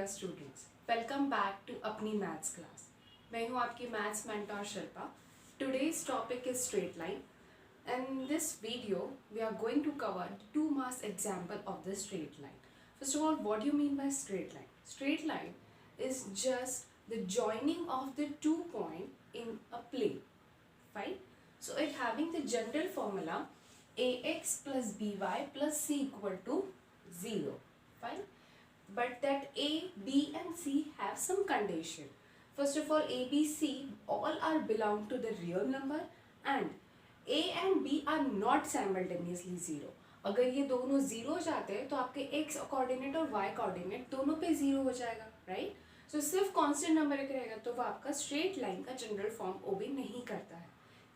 Dear students, welcome back to अपनी maths class. मैं हूं आपकी maths mentor Shilpa. Today's topic is straight line and in this video we are going to cover two marks example of the straight line. First of all, what do you mean by straight line? Straight line is just the joining of the 2 points in a plane. Fine. So it having the general formula ax plus by plus c equal to 0. Fine. But that a, b and c have some condition. First of all, a, b, c all are belong to the real number and a and b are not simultaneously zero. अगर ये दोनों zero हो जाते हैं तो आपके x coordinate और y coordinate दोनों पे जीरो हो जाएगा, राइट. सो सिर्फ कांस्टेंट नंबर एक रहेगा तो वो आपका स्ट्रेट लाइन का जनरल फॉर्म ओबे नहीं करता है,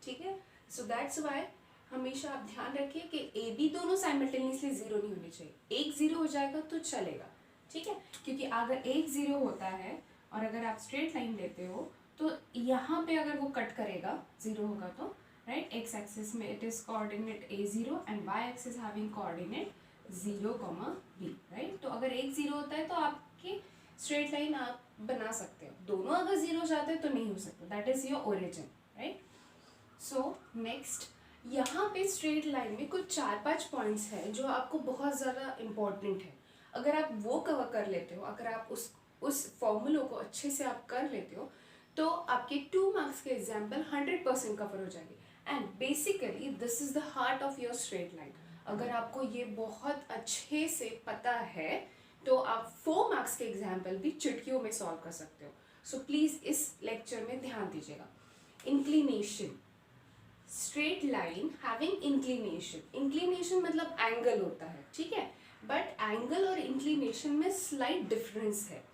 ठीक है. सो दैट्स वाई हमेशा आप ध्यान रखिए कि ए बी दोनों साइमल्टेनियसली जीरो नहीं होने चाहिए. एक जीरो हो जाएगा तो चलेगा, ठीक है, क्योंकि अगर एक जीरो होता है और अगर आप स्ट्रेट लाइन लेते हो तो यहाँ पे अगर वो कट करेगा जीरो होगा तो right, x axis में it is coordinate a0 and y axis having coordinate 0, b, right. तो अगर एक जीरो होता है तो आपकी स्ट्रेट लाइन आप बना सकते हो. दोनों अगर जीरो जाते हैं तो नहीं हो सकता. That is your origin, right. So next यहाँ पे स्ट्रेट लाइन में कुछ 4-5 पॉइंट्स हैं जो आपको बहुत ज़्यादा इम्पोर्टेंट है. अगर आप वो कवर कर लेते हो, अगर आप उस फॉर्मूलों को अच्छे से आप कर लेते हो तो आपके 2 मार्क्स के एग्जाम्पल 100% कवर हो जाएंगे. And basically this is the heart of your straight line. अगर आपको ये बहुत अच्छे से पता है तो आप 4 मार्क्स के एग्जाम्पल भी चुटकियों में सॉल्व कर सकते हो. सो प्लीज इस लेक्चर में ध्यान दीजिएगा. Inclination, straight line having inclination. Inclination मतलब एंगल होता है, ठीक है, बट एंगल और इंक्लिनेशन में स्लाइट डिफरेंस है,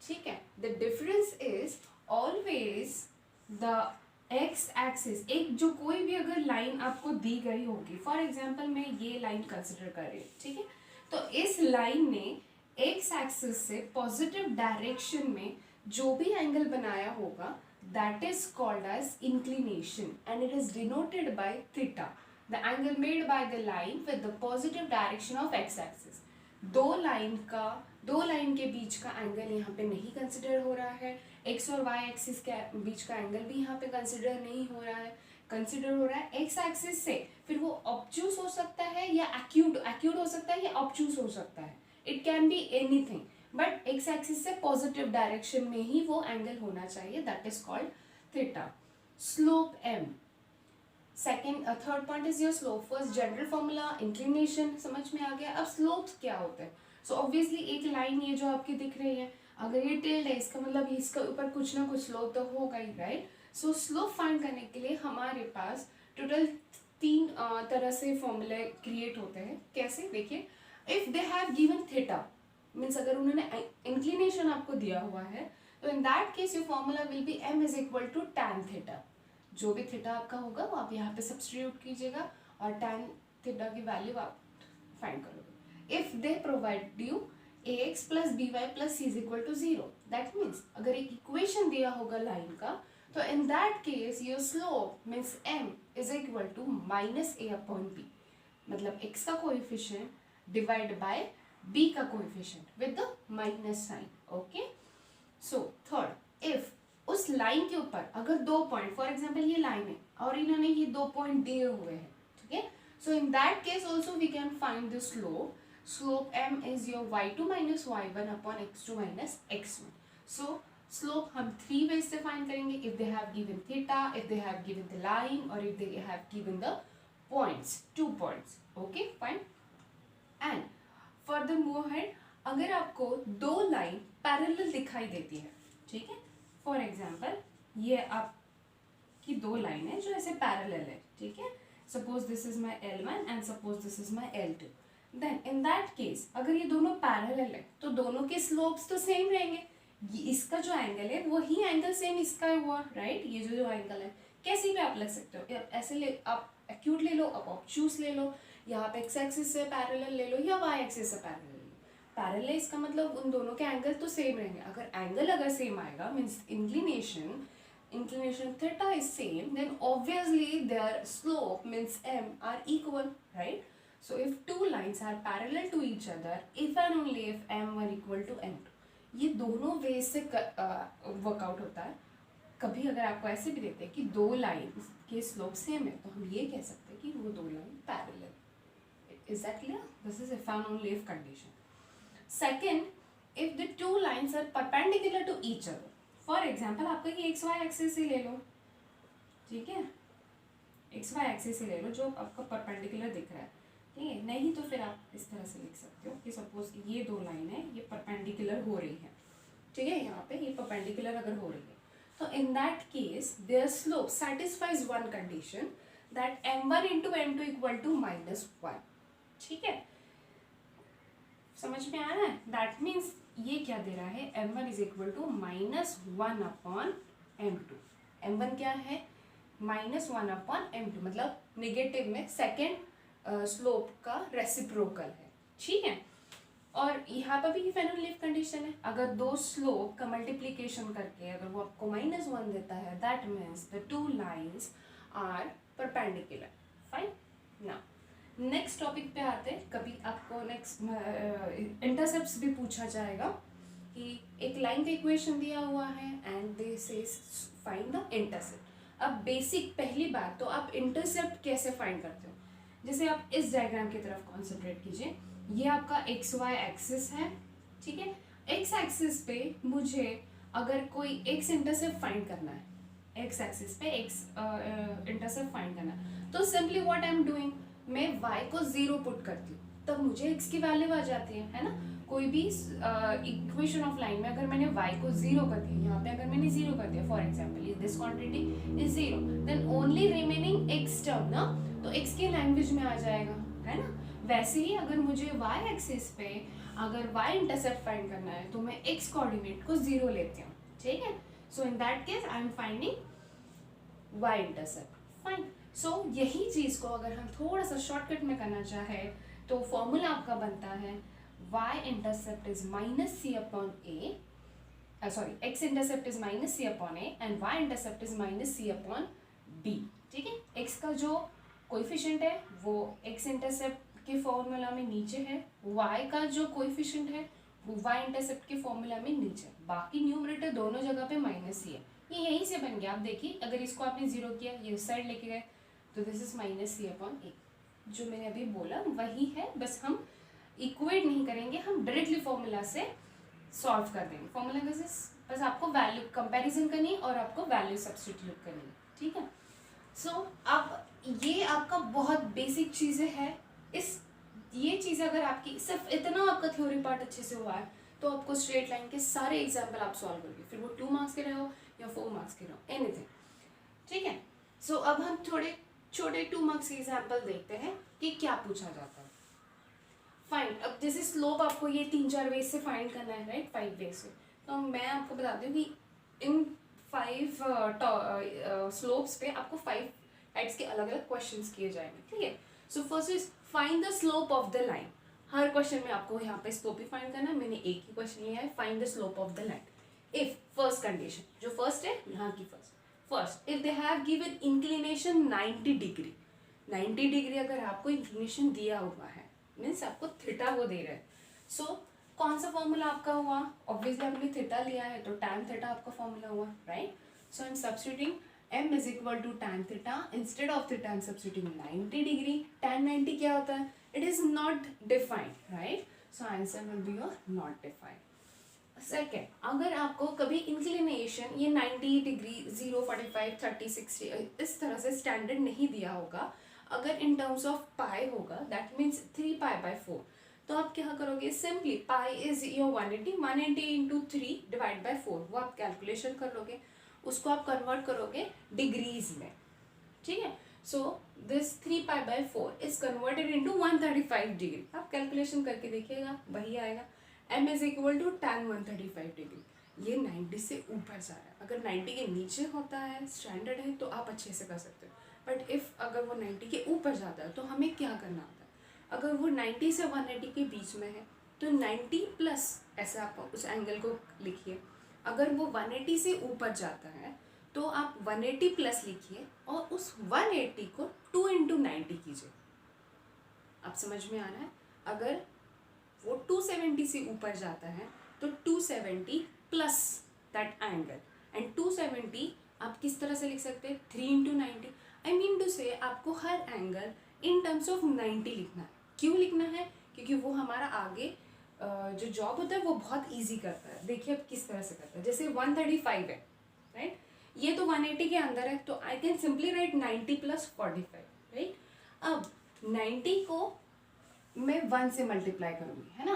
ठीक है. The difference is always the x axis. एक जो कोई भी अगर लाइन आपको दी गई होगी, फॉर एग्जाम्पल मैं ये लाइन कंसिडर कर रही हूँ, ठीक है, तो इस लाइन ने एक्स एक्सिस से पॉजिटिव डायरेक्शन में जो भी एंगल बनाया होगा that is called as inclination and it is denoted by theta, the angle made by the line with the positive direction of X axis. दो लाइन के बीच का एंगल यहाँ पे नहीं कंसिडर हो रहा है. एक्स और वाई एक्सिस के बीच का एंगल भी यहाँ पे कंसिडर नहीं हो रहा है. कंसिडर हो रहा है एक्स एक्सिस से, फिर वो ऑब्ट्यूस हो सकता है या एक्यूट हो सकता है या ऑब्ट्यूस हो सकता है. It can be anything, but X axis से पॉजिटिव डायरेक्शन में ही वो एंगल होना चाहिए. That is called theta. Slope M. Second third point is your slope. First general formula inclination समझ में आ गया. अब स्लोप्स क्या होते हैं? सो ऑब्वियसली एक लाइन ये जो आपकी दिख रही है, अगर ये टिल्ड है इसका मतलब इसके ऊपर कुछ ना कुछ स्लोप तो होगा ही, राइट. सो स्लोप फाइंड करने के लिए हमारे पास टोटल 3 तरह से फॉर्मूले क्रिएट होते हैं. कैसे? देखिए, if they have given theta means अगर उन्होंने इंक्लिनेशन आपको दिया हुआ है तो in that case your formula will be m is equal to tan theta. जो भी थीटा आपका होगा वो आप यहाँ पे सब्स्टिट्यूट कीजिएगा और tan थीटा की वैल्यू आप फाइंड करोगे. If they provide you ax plus by plus c is equal to 0, that means अगर एक इक्वेशन दिया होगा लाइन का तो in that case your slope means m is equal to minus a upon b. मतलब x का coefficient divide by b का coefficient with the minus sign. Okay. So third, if उस लाइन के ऊपर अगर 2 पॉइंट, फॉर एग्जाम्पल ये line है और इन्होंने ये 2 पॉइंट दिए हुए हैं, ठीक है, so in that case also we can find the slope. Slope m is your y2 minus y1 upon x2 minus x1. So slope हम 3 ways से find करेंगे. If they have given theta, if they have given the line, or if they have given the points, 2 points. Okay, fine. And furthermore ahead, अगर आपको 2 line parallel दिखाई देती है, ठीक है, फॉर एग्जाम्पल ये आपकी 2 लाइन है जो ऐसे पैरेलल है, ठीक है. Suppose this is my L1 and suppose this is my L2. Then in that case अगर ये दोनों पैरेलल है तो दोनों के स्लोप्स तो सेम रहेंगे. इसका जो एंगल है वही एंगल सेम इसका है हुआ, राइट. ये जो एंगल है कैसे भी आप लग सकते हो. ऐसे ले, आप एक्यूट ले लो, आप ऑब्ट्यूस ले लो, या आप एक्स एक्सिस से पैरेलल ले लो या वाई एक्सिस से पैरेलल ले लो. पैरेलल इसका मतलब उन दोनों के एंगल तो सेम रहेंगे. अगर सेम आएगा means inclination theta is same, then obviously their slope means m are equal, right. So if 2 lines are parallel to each other, if and only if m1 equal to m2. ये दोनों वे से workout होता है। कभी अगर आपको ऐसे भी देते हैं कि दो लाइन के स्लोप सेम है, तो हम ये कह सकते हैं कि वो दो line parallel. Is that clear? This is if and only if condition. Second, if the two lines are perpendicular to each other. For example आपका ये एक्स वाई एक्सिस ही ले लो, ठीक है, एक्स वाई एक्सिस ही ले लो जो आपका परपेंडिकुलर दिख रहा है, ठीक है। नहीं तो फिर आप इस तरह से लिख सकते हो कि सपोज ये दो लाइन है, ये परपेंडिकुलर हो रही है, ठीक है, यहाँ पे ये परपेंडिकुलर अगर हो रही है, तो in that case their slope satisfies one condition that m1 into m2 equal to -1, ठीक है। समझ में आ रहा है? दैट मीन्स ये क्या दे रहा है, m1 is equal to -1 upon m2। m1 क्या है, -1/m2, मतलब निगेटिव में सेकेंड स्लोप का रेसिप्रोकल है, ठीक है। और यहाँ पर भी फेन एंड लीफ कंडीशन है, अगर दो स्लोप का मल्टीप्लीकेशन करके अगर वो आपको -1 देता है, that means the two lines are perpendicular. Fine. Now next topic पे आते हैं। कभी आपको नेक्स्ट इंटरसेप्ट्स भी पूछा जाएगा कि एक लाइन का इक्वेशन दिया हुआ है एंड दे से फाइंड द इंटरसेप्ट। अब बेसिक पहली बात तो आप इंटरसेप्ट कैसे फाइंड करते हो, जैसे आप इस डायग्राम की तरफ कॉन्सेंट्रेट कीजिए। ये आपका एक्स वाई एक्सिस है, ठीक है। एक्स एक्सिस पे मुझे अगर कोई एक्स इंटरसेप्ट फाइंड करना है, एक्स एक्सिस पे एक्स इंटरसेप्ट फाइंड करना है, तो simply what I am doing, मैं y को 0 पुट करती हूँ, तब मुझे x की वैल्यू आ जाती है ना। कोई भी इक्वेशन ऑफ लाइन में अगर मैंने y को 0 कर दिया, यहाँ पे अगर मैंने 0 कर दिया, for example this quantity is 0, then only remaining x term ना, तो x के लैंग्वेज में आ जाएगा, है ना। वैसे ही अगर मुझे y एक्सिस पे अगर y इंटरसेप्ट फाइंड करना है, तो मैं x कोऑर्डिनेट को 0 लेती हूँ, ठीक है। So in that case I am finding y intercept. Fine. So यही चीज को अगर हम थोड़ा सा शॉर्टकट में करना चाहे, तो फॉर्मूला आपका बनता है y intercept is -c/a, sorry x intercept is -c/a and y intercept is -c/b, ठीक है। x का जो कोएफिशिएंट है वो x इंटरसेप्ट के फॉर्मूला में नीचे है, y का जो कोएफिशिएंट है वो y इंटरसेप्ट के फॉर्मूला में नीचे, बाकी न्यूमरेटर दोनों जगह पे -c है। ये यहीं से बन गया। आप देखिए अगर इसको आपने 0 किया, ये उस साइड लेके गए, तो दिस इज -c/a। जो मैंने अभी बोला वही है, बस हम इक्वेट नहीं करेंगे, हम डायरेक्टली फॉर्मूला से सॉल्व कर देंगे। फॉर्मूला बस आपको वैल्यू कंपैरिजन करनी है और आपको वैल्यू सब्स्टिट्यूट करनी है, ठीक है। सो अब ये आपका बहुत बेसिक चीज़ें हैं। ये चीज़ अगर आपकी सिर्फ इतना आपका थ्योरी पार्ट अच्छे से हुआ है, तो आपको स्ट्रेट लाइन के सारे एग्जाम्पल आप सॉल्व करोगे, फिर वो 2 मार्क्स के रहे हो या 4 मार्क्स के रहे हो, एनीथिंग, ठीक है। सो अब हम थोड़े छोटे 2 मार्क्स के एग्जाम्पल देखते हैं कि क्या पूछा जाता है। फाइन। अब जैसे स्लोप आपको ये 3-4 वेज से फाइंड करना है, राइट, 5 वेज से, तो मैं आपको बताती हूँ कि इन 5 स्लोप्स पे आपको 5 टाइप्स के अलग अलग क्वेश्चंस किए जाएंगे, ठीक है। So first is find the slope of the line. Her question में आपको यहाँ पे स्लोप ही फाइंड करना है। मैंने एक ही क्वेश्चन लिया है, find the slope of the line. If first condition, जो फर्स्ट है यहाँ की first, if they have given inclination 90 degree, 90 degree अगर आपको इंक्लिनेशन दिया हुआ है, मीन्स आपको थीटा वो दे रहे हैं। सो कौन सा फॉर्मूला आपका हुआ, ऑब्वियसली आपने थीटा लिया है तो tan थीटा आपका फॉर्मूला हुआ, right. So I am substituting m is equal to tan theta, instead of theta I am substituting 90 degree. tan 90 क्या होता है, it is not defined, right. So answer will be your not defined. Second, अगर आपको कभी inclination ये 90 degree 0, 45, 30, 60 इस तरह से स्टैंडर्ड नहीं दिया होगा, अगर इन टर्म्स ऑफ पाई होगा, दैट मीन्स 3π/4, तो आप क्या करोगे, simply pi is your 180, 180 into 3 divide by 4, वो आप कैलकुलेशन कर लोगे, उसको आप कन्वर्ट करोगे डिग्रीज में, ठीक है। So this 3π/4 is converted into 135 degree. आप कैलकुलेशन करके देखिएगा, वही आएगा। m is equal to tan 135 degree. ये 90 से ऊपर जा रहा है, अगर 90 के नीचे होता है, स्टैंडर्ड है, तो आप अच्छे से कर सकते हो। बट इफ़ अगर वो 90 के ऊपर जाता है, तो हमें क्या करना होता है, अगर वो 90 से 180 के बीच में है, तो 90 प्लस, ऐसे आप उस एंगल को लिखिए। अगर वो 180 से ऊपर जाता है, तो आप 180 प्लस लिखिए और उस 180 को 2 इंटू 90 कीजिए। आप समझ में आ रहा है। अगर वो 270 से ऊपर जाता है, तो 270 प्लस दैट एंगल, एंड 270 आप किस तरह से लिख सकते हैं, 3 इंटू 90। आई मीन टू से आपको हर एंगल इन टर्म्स ऑफ 90 लिखना है। क्यों लिखना है, क्योंकि वो हमारा आगे जो जॉब होता है वो बहुत ईजी करता है। देखिए अब किस तरह से करता है, जैसे 135 है राइट, ये तो 180 के अंदर है, तो I can simply write 90 plus 45 right. अब 90 को मैं 1 से मल्टीप्लाई करूँगी, है ना।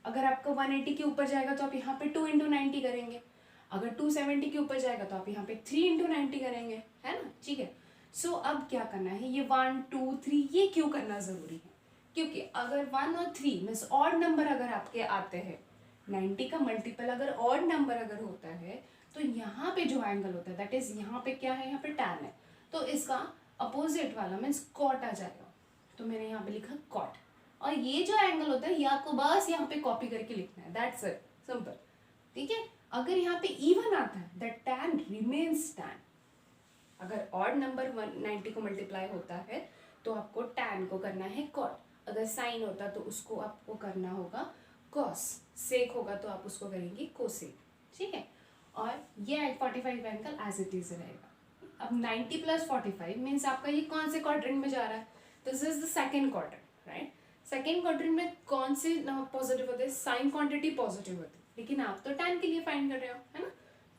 अगर आपका 180 के ऊपर जाएगा तो आप यहाँ पे 2 इंटू 90 करेंगे, अगर 270 के ऊपर जाएगा तो आप यहाँ पे 3 इंटू 90 करेंगे, है ना, ठीक है। सो अब क्या करना है, ये 1 2 3 ये क्यों करना ज़रूरी है, क्योंकि अगर 1 और 3 मीन्स ऑड नंबर अगर आपके आते हैं, 90 का मल्टीपल अगर ऑड नंबर अगर होता है, तो यहाँ पे जो एंगल होता है दैट इज यहाँ पे क्या है, यहाँ पे tan है, तो इसका अपोजिट वाला मीन्स कॉट आ जाएगा। तो मैंने यहाँ पे लिखा कॉट, और ये जो एंगल होता है ये आपको बस यहाँ पे कॉपी करके लिखना है, दैट्स इट, सिंपल, ठीक है। अगर यहाँ पे इवन आता है दैट tan रिमेन्स tan, अगर ऑड नंबर 190 को मल्टीप्लाई होता है तो आपको tan को करना है cot, अगर साइन होता तो उसको आपको करना होगा cos, सेक होगा तो आप उसको करेंगे कोसेक, ठीक है। और ये 45 एंगल एज इट इज रहेगा। अब 90 प्लस 45 मीन्स आपका ये कौन से क्वाड्रेंट में जा रहा है, this is the second quadrant right. Second quadrant में कौन से पॉजिटिव होते हैं, साइन क्वांटिटी पॉजिटिव होती है, लेकिन आप तो tan के लिए फाइंड कर रहे हो, है ना,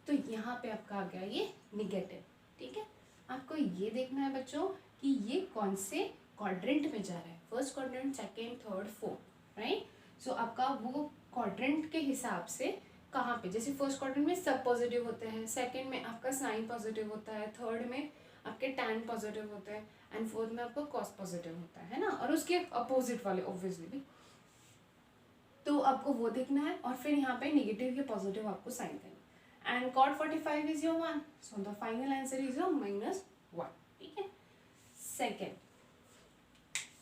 तो यहाँ पे आपका आ गया ये निगेटिव, ठीक है। आपको ये देखना है बच्चों कि ये कौन से क्वाड्रेंट में जा रहा है, first quadrant, second, third, fourth, right. So आपका वो क्वाड्रेंट के हिसाब से कहाँ पे, जैसे फर्स्ट क्वाड्रेंट में सब पॉजिटिव होते हैं, सेकेंड में आपका साइन पॉजिटिव होता है, थर्ड में आपके tan पॉजिटिव होता है, एंड फोर्थ में आपका cos पॉजिटिव होता है ना, और उसके अपोजिट वाले ऑब्वियसली भी। तो आपको वो देखना है, और फिर यहाँ पे नेगेटिव या पॉजिटिव आपको साइन करना है। And cot 45 is your 1, so the final answer is your -1, ठीक है। सेकेंड,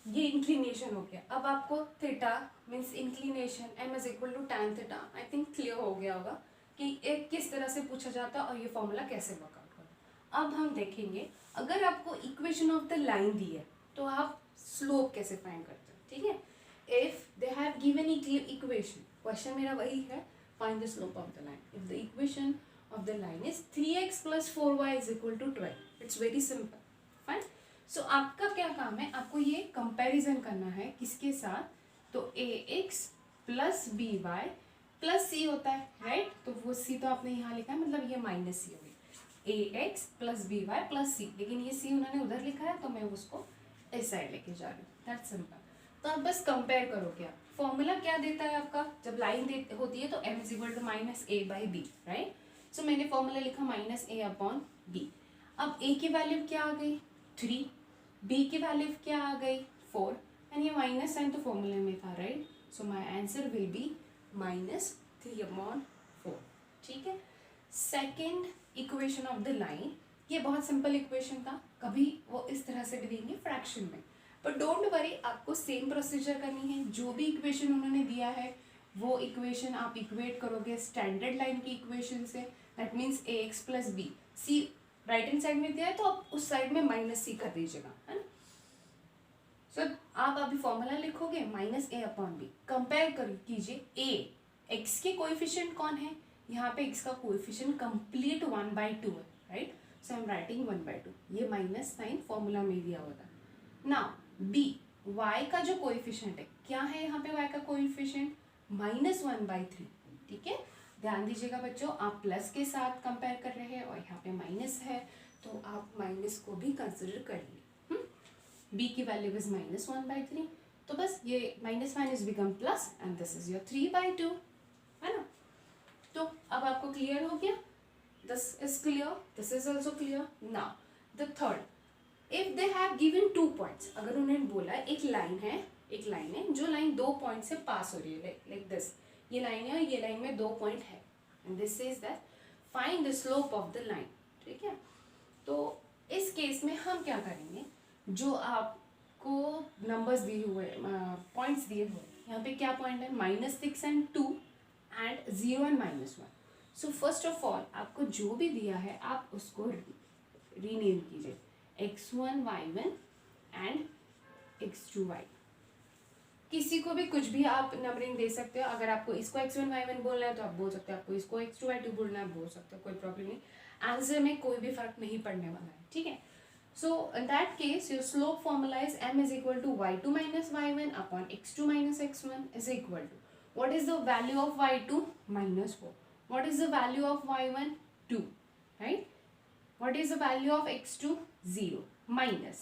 ये इंक्लिनेशन हो गया। अब आपको theta means inclination m is equal to tan theta, I think clear हो गया होगा कि एक किस तरह से पूछा जाता है और ये फॉर्मूला कैसे वर्कआउट करना। अब हम देखेंगे अगर आपको इक्वेशन ऑफ द लाइन दी है तो आप स्लोप कैसे फाइंड करते हैं, ठीक है। If they have given equation, question मेरा वही है, find the slope of the line. If the equation of the line is 3x plus 4y is equal to 12, it's very simple, fine. So आपका क्या काम है, आपको ये कंपैरिजन करना है किसके साथ, तो ax plus by plus c होता है राइट, तो वो c तो आपने यहाँ लिखा है, मतलब ये माइनस c होगी, ax plus by plus c, लेकिन ये c उन्होंने उधर लिखा है तो मैं उसको इस साइड लेके जा रही हूँ, दैट्स सिंपल। तो आप बस कंपेयर करोगे, आप फॉर्मूला क्या देता है आपका, जब लाइन होती है तो m is equal to minus a by b right. So मैंने फॉर्मूला लिखा माइनस ए अपॉन बी। अब a की वैल्यू क्या आ गई 3, b की वैल्यू क्या आ गई 4, एंड ये माइनस साइन तो फॉर्मूले में था right. So my answer will B -3 upon 4, ठीक है। Second equation of the line, ये बहुत सिंपल इक्वेशन था, कभी वो इस तरह से भी देंगे फ्रैक्शन में, बट डोंट वरी, आपको सेम प्रोसीजर करनी है। जो भी इक्वेशन उन्होंने दिया है वो इक्वेशन आप इक्वेट करोगे स्टैंडर्ड लाइन की इक्वेशन से, that means ax plus b, c right hand side में दिया है तो आप उस साइड में -c कर दीजिएगा, है ना। सो आप अभी फॉर्मूला लिखोगे -a अपॉन बी, कंपेयर कर कीजिए a, x के कोएफिशिएंट कौन है, यहाँ पे x का कोएफिशिएंट कंप्लीट 1/2 है right. So I am writing 1/2, ये माइनस साइन फॉर्मूला में दिया हुआ था। नाउ b, y का जो कोएफिशिएंट है, क्या है यहाँ पे y का कोएफिशिएंट -1/3, ठीक है। ध्यान दीजिएगा बच्चों, आप प्लस के साथ कंपेयर कर रहे हैं और यहाँ पे माइनस है, तो आप माइनस को भी कंसिडर करिए। b की वैल्यू इज -1/3, तो बस ये -1 become plus and this is your 3/2, है ना। तो अब आपको क्लियर हो गया, this is clear, this is also clear. Now the third, if they have given 2 points, अगर उन्होंने बोला एक लाइन है जो लाइन 2 पॉइंट से पास हो रही है, लाइक दिस, ये लाइन है और ये लाइन में 2 पॉइंट है, and this is that find the slope of the line, ठीक है। तो इस केस में हम क्या करेंगे, जो आपको नंबर्स दिए हुए पॉइंट्स दिए हुए, यहाँ पे क्या पॉइंट है -6 and 2 and 0 and -1। So first of all आपको जो भी दिया है आप उसको रीनेम कीजिए, x1 y1 and x2 y, किसी को भी कुछ भी आप नंबरिंग दे सकते हो। अगर आपको इसको x1 y1 बोलना है तो आप बोल सकते हो, आपको इसको x2 y2 बोलना है बोल सकते हो, कोई प्रॉब्लम नहीं, आंसर में कोई भी फर्क नहीं पड़ने वाला है, ठीक है। So in that case your slope formula is m is equal to y2 minus y1 upon x2 minus x1 is equal to what is the value of y2 -4, what is the value of y1 2, right, what is the value of x2 0 minus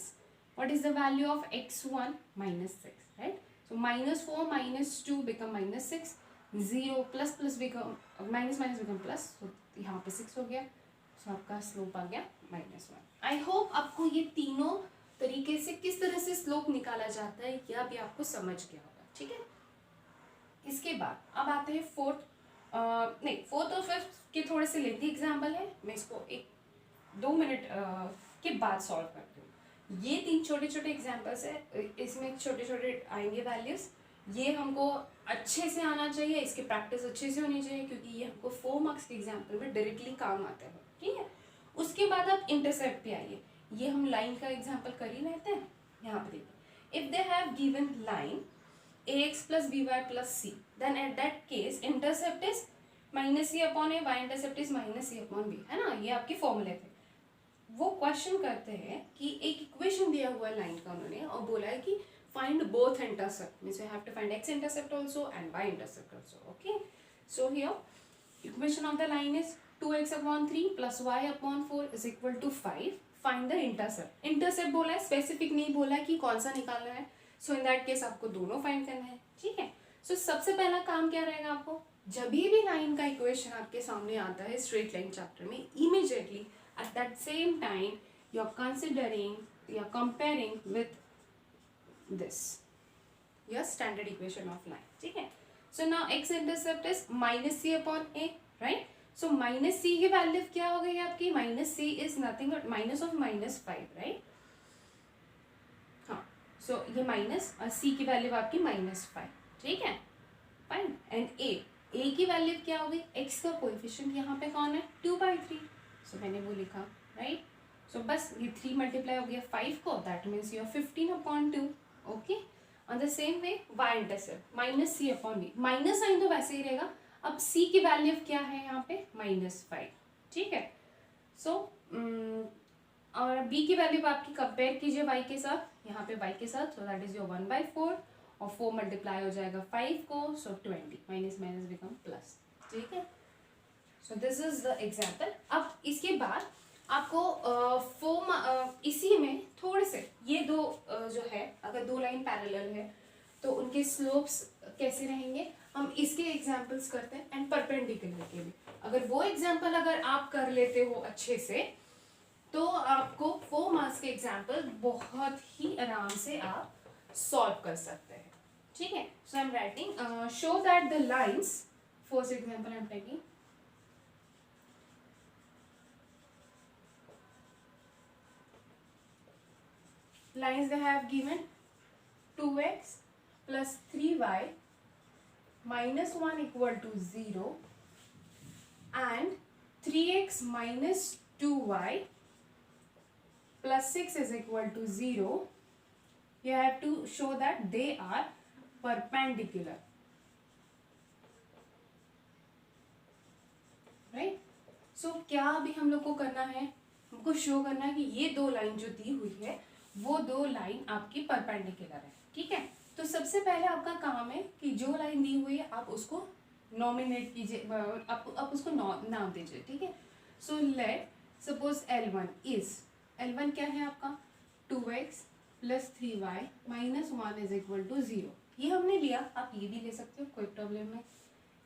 what is the value of x1 -6, right? So -4 -2 become -6, 0 plus become minus become plus, so यहाँ पे 6 हो गया, so आपका slope आ गया -1। I hope आपको ये तीनों तरीके से किस तरह से स्लोप निकाला जाता है यह भी आपको समझ गया होगा, ठीक है। इसके बाद अब आते हैं फोर्थ और फिफ्थ के थोड़े से लेंथी एग्जाम्पल है, मैं इसको 2 मिनट के बाद सॉल्व करती हूँ। ये 3 छोटे छोटे एग्जाम्पल्स है, इसमें छोटे छोटे आएंगे वैल्यूज, ये हमको अच्छे से आना चाहिए, इसकी प्रैक्टिस अच्छे से होनी चाहिए क्योंकि ये हमको 4 मार्क्स के एग्जाम्पल में डायरेक्टली काम आते हैं, ठीक है। उसके बाद आप इंटरसेप्ट पे आइए, ये हम लाइन का एग्जाम्पल कर ही लेते हैं। यहाँ पे देखिए, if they have given line ax plus by plus c, then at that case intercept is minus c upon a, y intercept is minus c upon b, है ना, ये आपके फॉर्मूले थे। वो क्वेश्चन करते हैं कि एक इक्वेशन दिया हुआ है लाइन का उन्होंने और बोला है कि find both intercept, means we have to find x intercept also and y intercept also, okay. So here equation of the line is 2x upon 3 plus y upon 4 is equal to 5, find the intercept. Intercept बोला है, specific नहीं बोला है कि कौन सा निकालना है, सो इन दैट केस आपको दोनों फाइंड करना है, ठीक है। सो सबसे पहला काम क्या रहेगा, आपको जब भी लाइन का इक्वेशन आपके सामने आता है स्ट्रेट लाइन चैप्टर में, immediately at that same time you're considering, you're comparing with this your standard equation of line, ठीक है। so now x intercept is minus c upon a, right? so minus c की value क्या हो गई आपकी, minus c is nothing but minus of -5, right? हाँ, so ये minus और c की वैल्यू आपकी -5, ठीक है, फाइन। एंड a की वैल्यू क्या हो गई, x का कोएफिशिएंट यहाँ पे कौन है 2/3, सो मैंने वो लिखा, राइट। सो बस ये 3 मल्टीप्लाई हो गया 5 को, that means you are 15/2, okay. On the same way y intercept minus c upon b, minus sign तो वैसे ही रहेगा। अब c की वैल्यू क्या है यहाँ पे -5, ठीक है। सो और b की वैल्यू आपकी कंपेयर कीजिए y के साथ, यहाँ पे y के साथ, सो दैट इज योर 1/4 और 4 मल्टीप्लाई हो जाएगा 5 को, सो 20 माइनस माइनस बिकम प्लस, ठीक है। So this is the example. अब इसके बाद आपको इसी में थोड़े से ये दो जो है, अगर 2 लाइन पैरेलल है तो उनके स्लोप्स कैसे रहेंगे, हम इसके एग्जाम्पल्स करते हैं एंड परपेंडिकुलर के भी। अगर वो एग्जाम्पल अगर आप कर लेते हो अच्छे से तो आपको 4 मार्क्स के एग्जाम्पल बहुत ही आराम से आप सॉल्व कर सकते हैं, ठीक है। So I am writing show that the lines, first example I am taking, lines they have given 2x plus 3y minus 1 equal to 0 and 3x minus 2y plus 6 is equal to 0. You have to show that they are perpendicular, right? So क्या अभी हम लोग को करना है, हमको show करना है कि ये 2 लाइन जो दी हुई है वो 2 लाइन आपकी परपेंडिकुलर है, ठीक है। तो सबसे पहले आपका काम है कि जो लाइन दी हुई है आप उसको नॉमिनेट कीजिए, आप उसको नाम दीजिए, ठीक है। सो लेट सपोज L1 क्या है आपका 2x plus 3y minus 1 is equal to 0, ये हमने लिया, आप ये भी ले सकते हो, कोई प्रॉब्लम नहीं,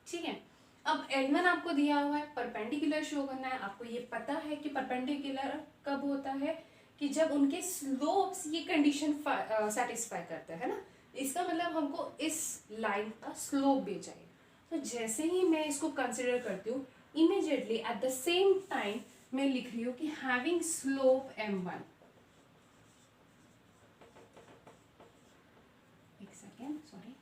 ठीक है। अब L1 आपको दिया हुआ है, परपेंडिकुलर शो करना है, आपको ये पता है कि परपेंडिकुलर कब होता है कि जब उनके स्लोप्स ये कंडीशन सेटिस्फाई करते हैं ना, इसका मतलब हमको इस लाइन का स्लोप भी चाहिए। तो जैसे ही मैं इसको कंसिडर करती हूँ, immediately at the same time मैं लिख रही हूँ कि हैविंग स्लोप m1, एक सेकेंड सॉरी,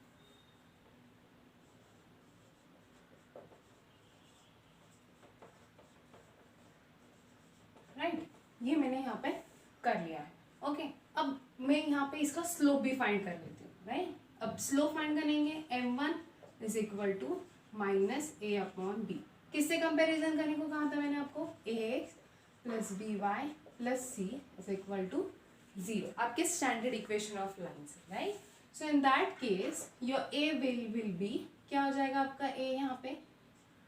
राइट, ये मैंने यहाँ पे कर लिया है, ओके। अब मैं यहाँ पे इसका स्लोप भी फाइंड कर लेती हूँ, राइट। अब स्लोप फाइंड करेंगे, m1 is equal to minus a upon b. किससे कंपैरिजन करने को कहा था मैंने आपको, ax plus b y plus c is equal to 0, आपके standard equation of lines, right. So in that case your a will be, क्या हो जाएगा आपका a यहाँ पे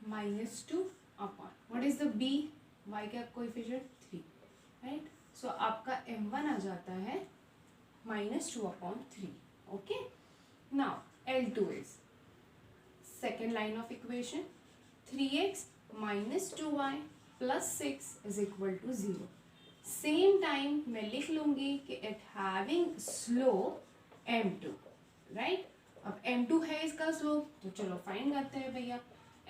-2 upon what is the b, y का कोएफिशिएंट 3, राइट। सो आपका m1 आ जाता है -2 upon 3, okay. Now L2 is second line of equation, 3x minus 2y plus 6 is equal to 0. Same time मैं लिख लूँगी कि it having slope m2, right? अब m2 है इसका slope, तो चलो फाइंड करते हैं भैया।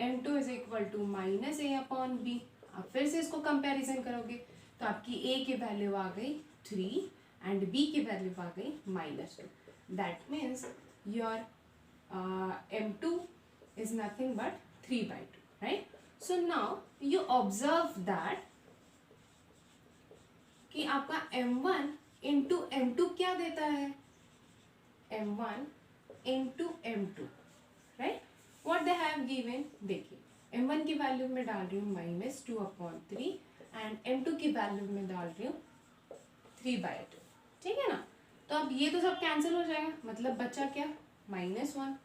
m2 is equal to minus a upon b। आप फिर से इसको कंपैरिजन करोगे तो आपकी a की वैल्यू आ गई 3 एंड b की वैल्यू आ गई -2। That means your m2 is nothing but 3/2, right? So now you observe that कि आपका m1 into m2 क्या देता है, m1 into m2, right? What they have given, देखिए m1 की वैल्यू में डाल रही हूँ -2 अपॉन 3 एंड m2 की वैल्यू में डाल रही हूँ 3/2, ठीक है ना। तो अब ये तो सब कैंसिल हो जाएगा, मतलब बचा क्या, -1,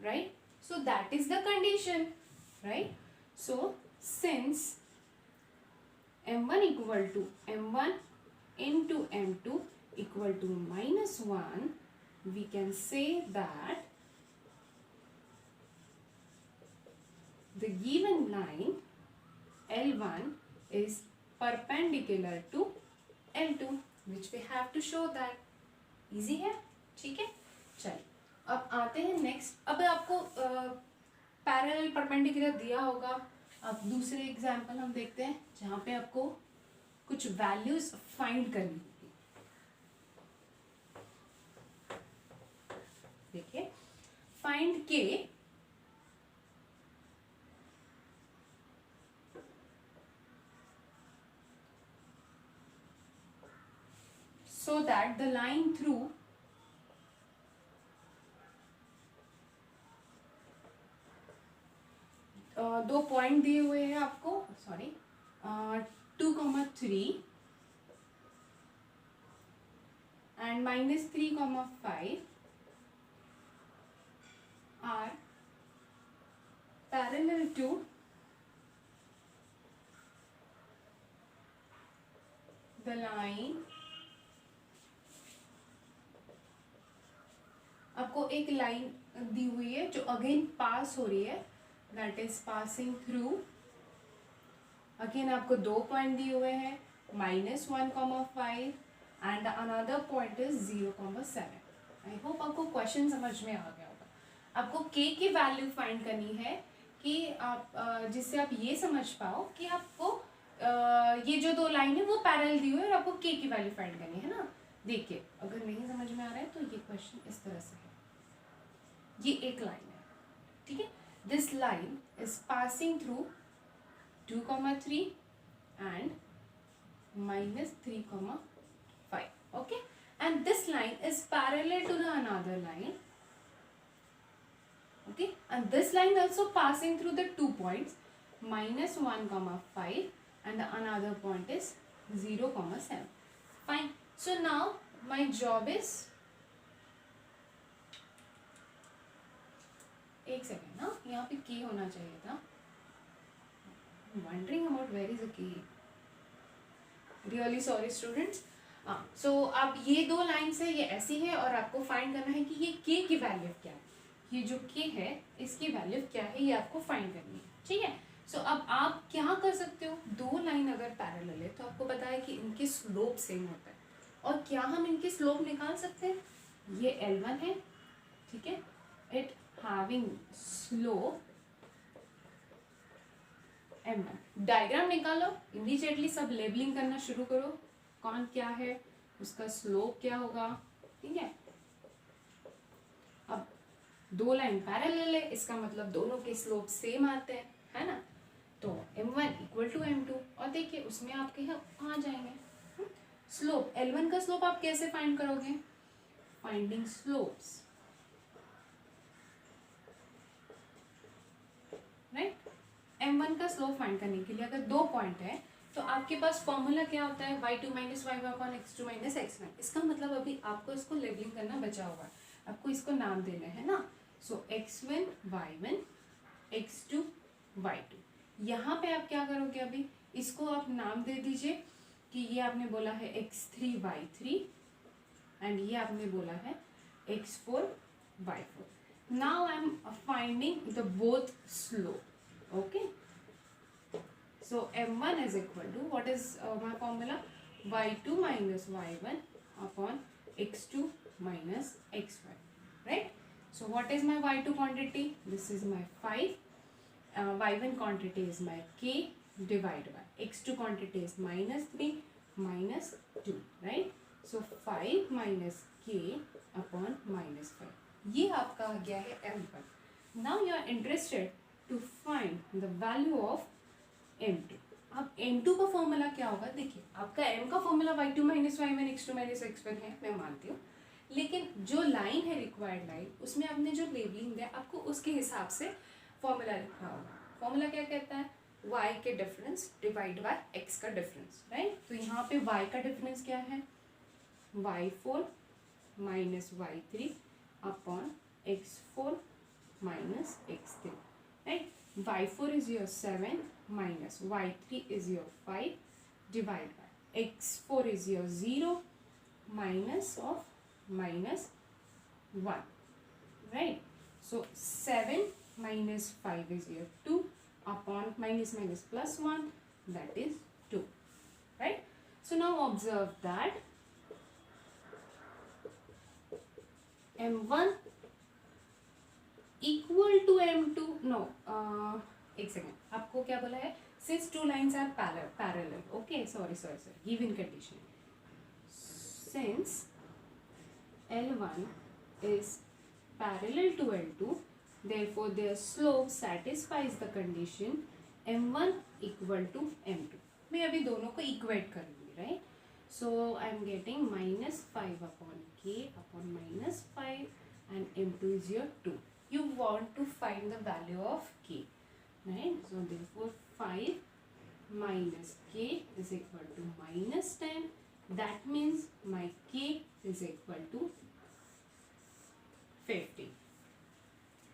right? So that is the condition, right? So since m1 equal to m1 into m2 equal to -1, we can say that the given line L1 is perpendicular to L2, which we have to show that. Easy है, ठीक है। चलिए अब आते हैं next. अब आपको parallel perpendicular दिया होगा। अब दूसरे एग्जाम्पल हम देखते हैं जहाँ पे आपको कुछ वैल्यूज फाइंड करनी होगी। देखिए फाइंड के so that the line through दो पॉइंट दिए हुए हैं आपको, sorry 2,3 and -3,5 are parallel to the line। आपको एक लाइन दी हुई है जो अगेन पास हो रही है, that is passing through. Again आपको दो पॉइंट दिए हुए हैं, -1,5 and another point is 0,7। I hope आपको क्वेश्चन समझ में आ गया होगा। आपको के की वैल्यू फाइंड करनी है कि आप जिससे आप ये समझ पाओ कि आपको ये जो दो लाइन है वो पैरेलल दी हुई है और आपको के की वैल्यू फाइंड करनी है ना। देखिए अगर नहीं समझ में आ रहा है तो ये क्वेश्चन इस तरह से है। ये एक लाइन है, ठीक है। This line is passing through 2,3 and -3,5, okay, and this line is parallel to the another line, okay, and this line also passing through the 2 points, -1,5 and the another point is 0,7. Fine. So now my job is, एक second ना, यहाँ पे के होना चाहिए था। wondering about where is the key. Really sorry students. सो अब ये दो लाइन्स है, ये ऐसी है और आपको फाइंड करना है कि ये के की वैल्यू क्या है। ये जो के है इसकी वैल्यू क्या है ये आपको फाइंड करनी है, ठीक है। सो अब आप क्या कर सकते हो, दो लाइन अगर पैरेलल है तो आपको पता है कि इनके स्लोप सेम होता है और क्या हम इनके स्लोप निकाल सकते हैं। ये L1 है, ठीक है, it having slope M1। Diagram निकालो, इमीडिएटली सब लेबलिंग करना शुरू करो, कौन क्या है, उसका स्लोप क्या होगा, ठीक है। अब दो लाइन पैरेलल है, इसका मतलब दोनों के स्लोप सेम आते हैं, है ना। तो M1 इक्वल टू M2 और देखिए उसमें आपके यहाँ कहाँ जाएंगे स्लोप। L1 का स्लोप आप कैसे फाइंड करोगे, फाइंडिंग स्लोप्स, m1 का स्लोप फाइंड करने के लिए अगर 2 पॉइंट है तो आपके पास फॉर्मूला क्या होता है, y2 minus Y upon x2 minus x1। इसका मतलब अभी आपको इसको लेबलिंग करना बचा हुआ है, आपको इसको नाम देना है ना। सो x1 y1 x2 y2। यहाँ पे आप क्या करोगे, अभी इसको आप नाम दे दीजिए कि ये आपने बोला है x3 y3 एंड ये आपने बोला है x4 y4। Now I am finding the both slope. Okay, so m1 is equal to, what is my formula, y2 minus y1 upon x2 minus x1, right? So what is my y2 quantity, this is my 5, y1 quantity is my k divided by x2 quantity is minus 3 minus 2, right? So 5 minus k upon minus 5, ये आपका आ गया है m1। Now you are interested to find the value of m2। अब m2 का formula क्या होगा, देखिए आपका m का formula y2 minus y1 x2 minus x1 है, मैं मानती हूँ, लेकिन जो लाइन है रिक्वायर्ड लाइन, उसमें आपने जो लेबलिंग दिया आपको उसके हिसाब से फॉर्मूला लिखना होगा। फॉर्मूला क्या कहता है, y के डिफरेंस डिवाइड बाय x का डिफरेंस, राइट? तो यहाँ पे y का डिफरेंस क्या है, y4 minus y3 upon x4 minus x3, right? y4 is your 7 minus y3 is your 5 divided by x4 is your 0 minus of minus 1, right? So 7 minus 5 is your 2 upon minus minus plus 1, that is 2, right? So now observe that m1 equal to m2, no, एक second, आपको क्या बोला है, since two lines are parallel, okay, sorry given condition, since L1 is parallel to L2, therefore their slope satisfies the condition m1 equal to m2। मैं अभी दोनों को equate करूँगी, right? So I am getting minus 5 upon k upon minus 5 and m2 is your 2। You want to find the value of k, right? So therefore 5 minus k is equal to minus 10, that means my k is equal to 50।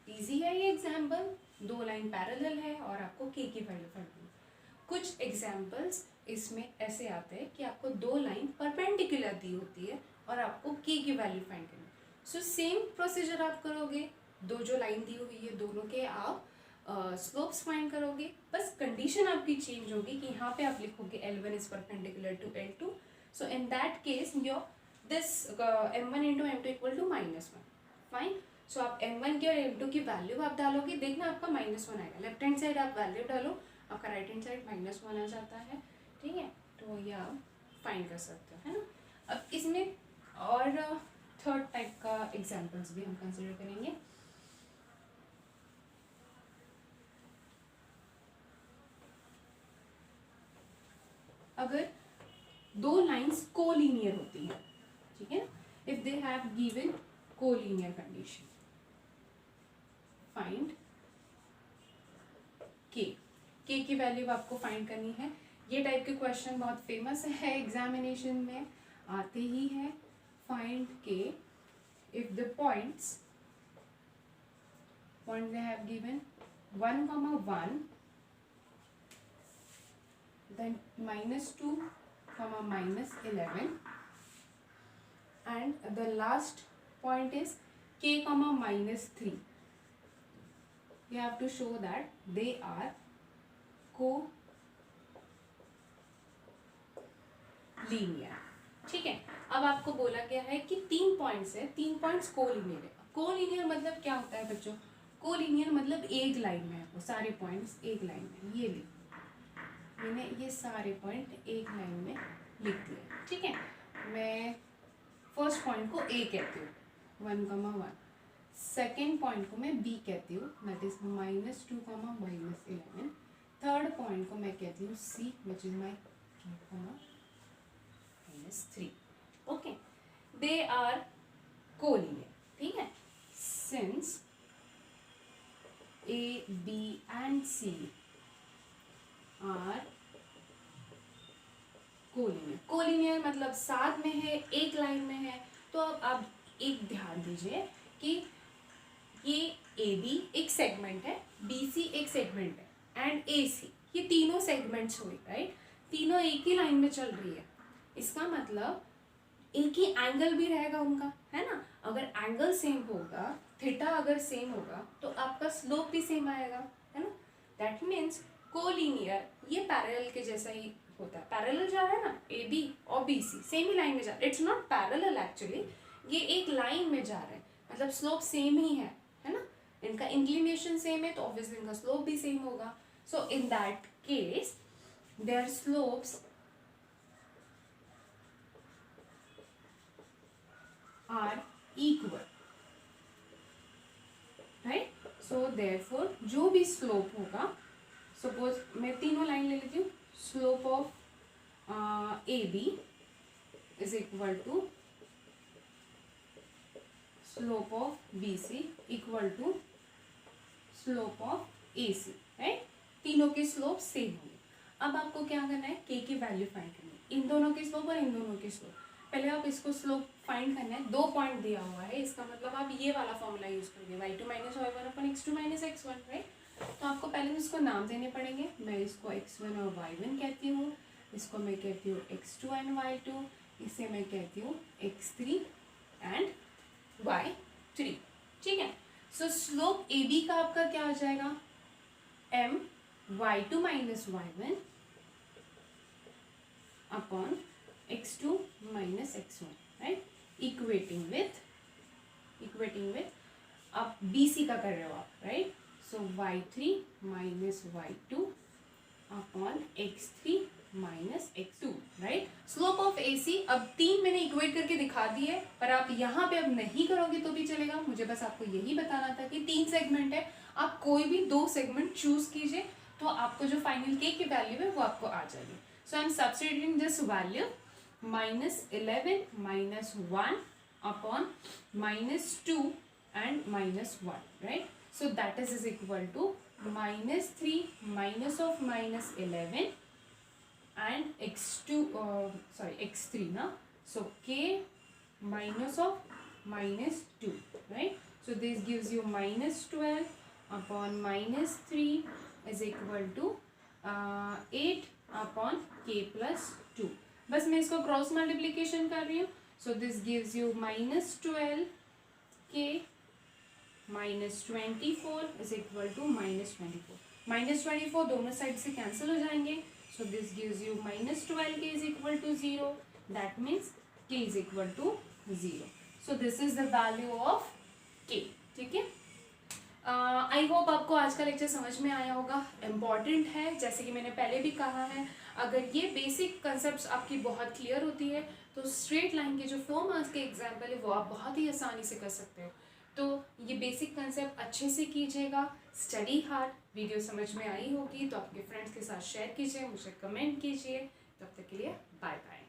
Easy है ये example, दो line parallel है और आपको k की value find. कुछ examples इसमें ऐसे आते हैं कि आपको दो लाइन परपेंडिकुलर दी होती है और आपको k की वैल्यू फाइंड करनी है। सो सेम प्रोसीजर आप करोगे, दो जो लाइन दी हुई है दोनों के आप स्लोप्स फाइंड करोगे, बस कंडीशन आपकी चेंज होगी कि यहाँ पे आप लिखोगे L1 is perpendicular to L2। So in that case your this m1 into m2 equal to -1, fine. So आप m1 की और m2 की वैल्यू आप डालोगे, देखना आपका -1 आएगा। लेफ्ट हैंड साइड आप वैल्यू डालो, आपका राइट हैंड साइड -1 आ जाता है, ठीक है? तो ये आप फाइंड कर सकते हो, है ना? अब इसमें और थर्ड टाइप का एग्जाम्पल्स भी हम कंसिडर करेंगे। अगर दो लाइंस कोलिनियर होती हैं, ठीक है, if they have given collinear condition, find के की वैल्यू आपको फाइंड करनी है। ये टाइप के क्वेश्चन बहुत फेमस है, एग्जामिनेशन में आते ही हैं। फाइंड के if the points they have given 1, 1 then -2, -11 and the last point is k, -3। you have to show that they are co-linear, ठीक है? अब आपको बोला गया है कि 3 पॉइंट्स है, 3 पॉइंट्स कोलिनियर है। कोलिनियर मतलब क्या होता है बच्चों? कोलिनियर मतलब एक लाइन में है, वो सारे पॉइंट्स एक लाइन में, ये लिख, मैंने ये सारे पॉइंट एक लाइन में लिख दिए, ठीक है? मैं फर्स्ट पॉइंट को A कहती हूँ, 1, 1। सेकेंड पॉइंट को मैं B कहती हूँ, दैट इज -2, -11। थर्ड पॉइंट को मैं कहती हूँ C, which is my -3। Okay, they are collinear, ठीक है? Since A, B and C collinear मतलब साथ में है, एक लाइन में है। तो अब आप एक ध्यान दीजिए कि ये ए बी एक सेगमेंट है, बी सी एक सेगमेंट है एंड ए सी, ये तीनों सेगमेंट्स हुए, राइट। तीनों एक ही लाइन में चल रही है, इसका मतलब एक ही एंगल भी रहेगा उनका, है ना। अगर एंगल सेम होगा, थीटा अगर सेम होगा, तो आपका स्लोप भी सेम आएगा, है ना। दैट मीन्स कोलिनियर ये पैरेलल के जैसा ही होता है। पैरेलल जा रहा है ना, ए बी और बी सी सेम ही लाइन में जा रहा है। इट्स नॉट पैरेलल एक्चुअली, ये एक लाइन में जा रहे हैं, मतलब स्लोप सेम ही है ना। इनका इंक्लिनेशन सेम है तो ऑब्वियसली इनका स्लोप भी सेम होगा। So in that case their slopes are equal, right? So therefore जो भी स्लोप होगा, सपोज मैं तीनों लाइन ले लेती हूँ, slope of A B is equal to slope of B C equal to slope of A C, right. तीनों के स्लोप सेम होंगे। अब आपको क्या करना है, के की वैल्यू फाइंड करनी है, इन दोनों के स्लोप और इन दोनों के स्लोप। पहले आप इसको स्लोप फाइंड करना है, 2 पॉइंट दिया हुआ है, इसका मतलब आप ये वाला फॉर्मूला यूज करोगे, y2 माइनस y1 अपन x2 माइनस x1, राइट। तो आपको पहले इसको नाम देने पड़ेंगे। मैं इसको x1 और y1 कहती हूँ, इसको मैं कहती हूँ x2 एंड y2, इसे मैं कहती हूँ x3 एंड y3, ठीक है। सो स्लोप ए बी का आपका क्या हो जाएगा, m y2 minus y1 upon x2 minus x1, right. Equating with अब BC का कर रहे हो आप, right. So y3 minus y2 upon x3 minus x2, right. Slope of AC अब 3 मैंने इक्वेट करके दिखा दी है, पर आप यहाँ पे अब नहीं करोगे तो भी चलेगा। मुझे बस आपको यही बताना था कि 3 सेगमेंट है, आप कोई भी 2 सेगमेंट चूज कीजिए तो आपको जो फाइनल के की वैल्यू है वो आपको आ जाएगी। So I am substituting this value -11 -1 upon -2 and -1, right? So that is equal to -3 minus of -11 and x3 na. So k minus of -2, right? So this gives you -12 upon -3 is equal to 8 upon k plus 2. बस मैं इसको cross multiplication कर रही हूँ। So this gives you -12 k -24 is equal to -24। -24 दोनों side से cancel हो जाएंगे। So this gives you -12 k is equal to 0। That means k is equal to 0। So this is the value of k, ठीक है। I hope आपको आज का lecture समझ में आया होगा। इम्पॉर्टेंट है, जैसे कि मैंने पहले भी कहा है, अगर ये बेसिक कंसेप्ट आपकी बहुत क्लियर होती है तो स्ट्रेट लाइन के जो 4 मार्क्स के एग्जाम्पल है वो आप बहुत ही आसानी से कर सकते हो। तो ये बेसिक कंसेप्ट अच्छे से कीजिएगा, स्टडी हार्ड। वीडियो समझ में आई होगी तो आपके फ्रेंड्स के साथ शेयर कीजिए, मुझे कमेंट कीजिए। तब तक के लिए बाय बाय।